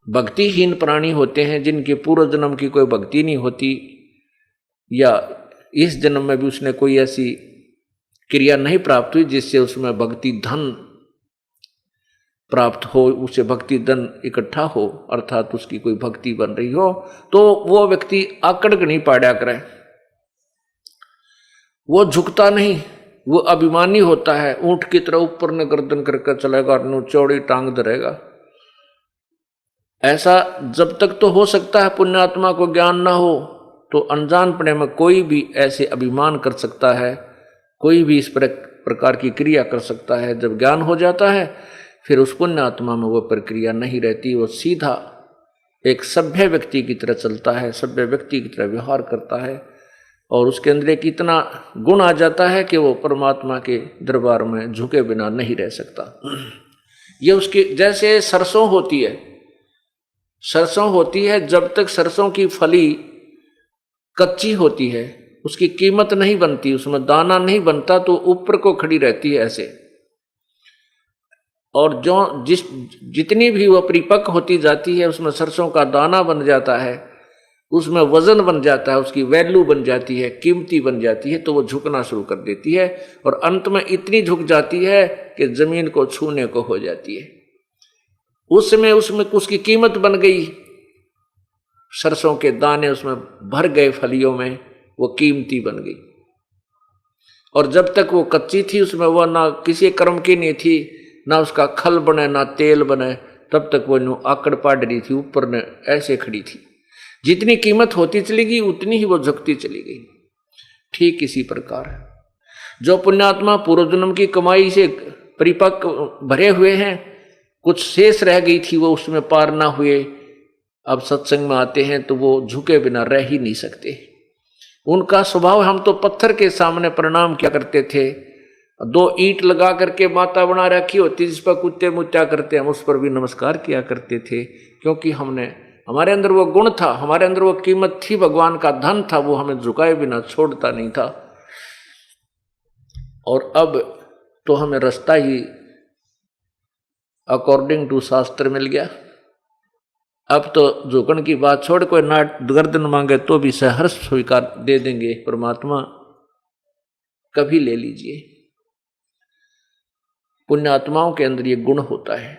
भक्तिहीन प्राणी होते हैं जिनके पूर्व जन्म की कोई भक्ति नहीं होती, या इस जन्म में भी उसने कोई ऐसी क्रिया नहीं प्राप्त हुई जिससे उसमें भक्ति धन प्राप्त हो, उसे भक्ति धन इकट्ठा हो, अर्थात उसकी कोई भक्ति बन रही हो, तो वो व्यक्ति आकड़ नहीं पाड़ा करे, वो झुकता नहीं, वो अभिमानी होता है, ऊंट की तरह ऊपर ने गर्दन करके चलेगा, चौड़ी टांग धरेगा। ऐसा जब तक तो हो सकता है पुण्यात्मा को ज्ञान ना हो, तो अनजानपने में कोई भी ऐसे अभिमान कर सकता है, कोई भी इस प्रकार की क्रिया कर सकता है। जब ज्ञान हो जाता है फिर उस पुण्यात्मा में वो प्रक्रिया नहीं रहती, वो सीधा एक सभ्य व्यक्ति की तरह चलता है, सभ्य व्यक्ति की तरह व्यवहार करता है, और उसके अंदर एक इतना गुण आ जाता है कि वो परमात्मा के दरबार में झुके बिना नहीं रह सकता। ये उसकी जैसे सरसों होती है, सरसों होती है, जब तक सरसों की फली कच्ची होती है उसकी कीमत नहीं बनती, उसमें दाना नहीं बनता, तो ऊपर को खड़ी रहती है ऐसे। और जो जितनी भी वो परिपक्व होती जाती है उसमें सरसों का दाना बन जाता है, उसमें वजन बन जाता है, उसकी वैल्यू बन जाती है, कीमती बन जाती है, तो वो झुकना शुरू कर देती है और अंत में इतनी झुक जाती है कि जमीन को छूने को हो जाती है। उसमें उसकी कीमत बन गई, सरसों के दाने उसमें भर गए फलियों में, वो कीमती बन गई। और जब तक वो कच्ची थी उसमें वो ना किसी कर्म की नहीं थी, ना उसका खल बने ना तेल बने, तब तक वो आकड़ पाड़ रही थी, ऊपर ने ऐसे खड़ी थी। जितनी कीमत होती चली गई उतनी ही वो झुकती चली गई। ठीक इसी प्रकार जो पुण्यात्मा पूर्व जन्म की कमाई से परिपक्व भरे हुए हैं, कुछ शेष रह गई थी वो उसमें पार ना हुए, अब सत्संग में आते हैं तो वो झुके बिना रह ही नहीं सकते। उनका स्वभाव, हम तो पत्थर के सामने प्रणाम किया करते थे, 2 ईंट लगा करके माता बना रखी होती जिस पर कुत्ते मुत्या करते, हम उस पर भी नमस्कार किया करते थे, क्योंकि हमारे अंदर वो गुण था, हमारे अंदर वो कीमत थी, भगवान का धन था, वो हमें झुकाए बिना छोड़ता नहीं था। और अब तो हमें रास्ता ही अकॉर्डिंग टू शास्त्र मिल गया। अब तो झुकन की बात छोड़, कोई नाट गर्दन मांगे तो भी सहर्ष स्वीकार दे देंगे परमात्मा, कभी ले लीजिए। पुण्यात्माओं के अंदर ये गुण होता है।